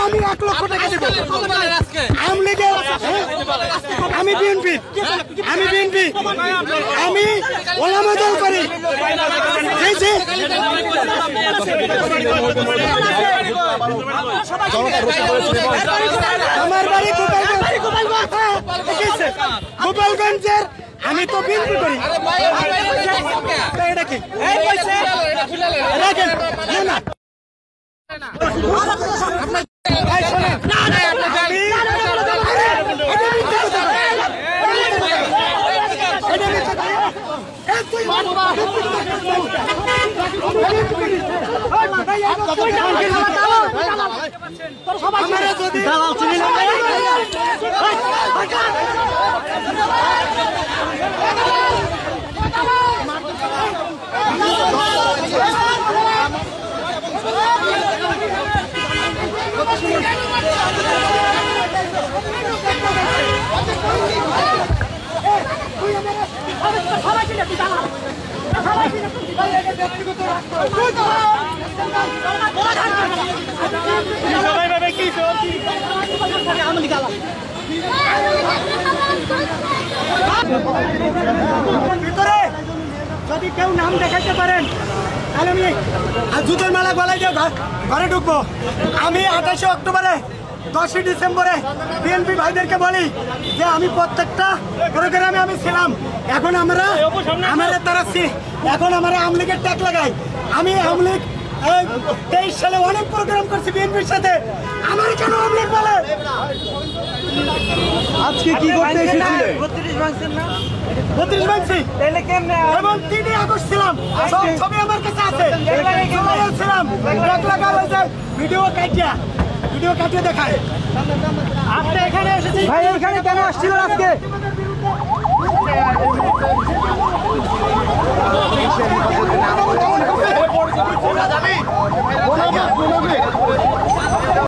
আমি 1 লক্ষ টাকা দেব আমি বিএনপি আমি ওলামা দল করি আমার বাড়ি গোপালগঞ্জের আমি তো বিএনপি করি এটা কি ভিতরে যদি কেউ নাম দেখাইতে পারেন তাহলে আমি জুতোর মালা গলায় দিয়ে ঘরে ঢুকবো। আমি 28 অক্টোবরে 10 ডিসেম্বরে বিএনপি ভাইদেরকে বলি যে আমি প্রত্যেকটা প্রোগ্রামে আমি ছিলাম। এখন আমরা তারাচ্ছি, এখন আমরা আওয়ামী লীগের ট্যাগ লাগাই। আমি আওয়ামী লীগ 23 সালে অনেক প্রোগ্রাম করছি বিএনপির সাথে, আমার কেন আওয়ামী লীগ বলে? আজকে কি করতে এসেছিলে? 32 ভাঙছি এবং 3 আগস্ট ছিলাম, সব ছবি আমার কাছে আছে। ছিলাম ভিডিও কাটিয়ে দেখায়। আপনি এখানে এসেছেন ভাই, এখানে কেন আসছিলেন আজকে?